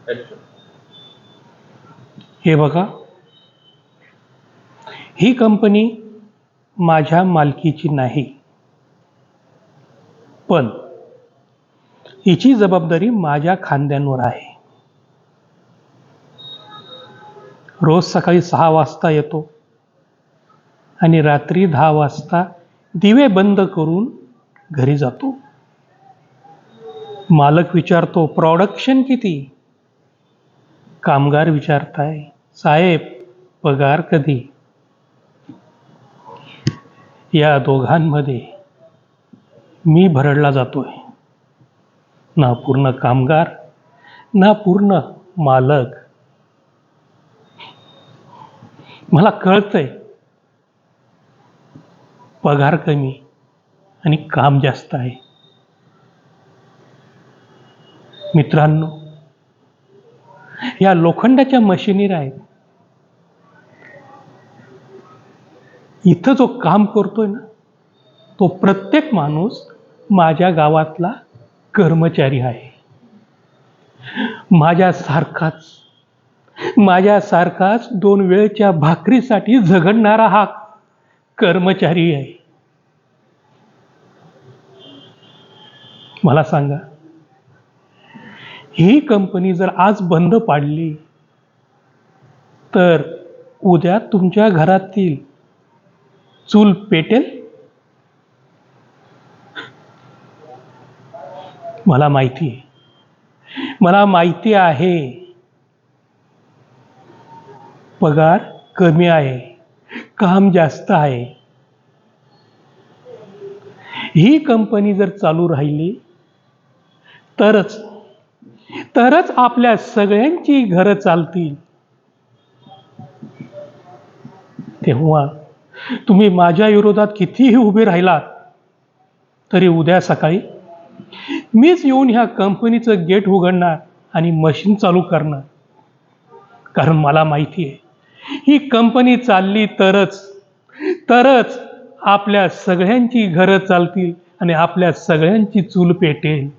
अच्छा. हे बघा, ही कंपनी माझ्या मालकीची नाही, पण हिची जबाबदारी माझ्या खांद्यांवर आहे. रोज सकाळी 6 वाजता येतो आणि रात्री 10 वाजता दिवे बंद करून घरी जातो. मालक विचारतो, प्रोडक्शन किती? कामगार विचारताय, साहेब पगार कधी? या दोघांमध्ये मी भरडला जातोय. ना पूर्ण कामगार, ना पूर्ण मालक. मला कळतंय, पगार कमी आणि काम जास्त आहे. मित्रांनो, या लोखंडाच्या मशिनरी आहेत. इथं जो काम करतोय ना, तो प्रत्येक माणूस माझ्या गावातला कर्मचारी आहे. माझ्यासारखाच 2 वेळच्या भाकरीसाठी झगडणारा हा कर्मचारी आहे. मला सांगा, ही कंपनी जर आज बंद पाडली तर उद्या तुमच्या घरातील चूल पेटेल? मला माहिती आहे, पगार कमी आहे, काम जास्त आहे. ही कंपनी जर चालू राहिली तरच आपल्या सगळ्यांची घरं चालतील. तेव्हा तुम्ही माझ्या विरोधात कितीही उभे राहिलात तरी उद्या सकाळी मीच येऊन ह्या कंपनीचं गेट उघडणार आणि मशीन चालू करणार. कारण मला माहिती आहे, ही कंपनी चालली तरच आपल्या सगळ्यांची घरं चालतील आणि आपल्या सगळ्यांची चूल पेटेल.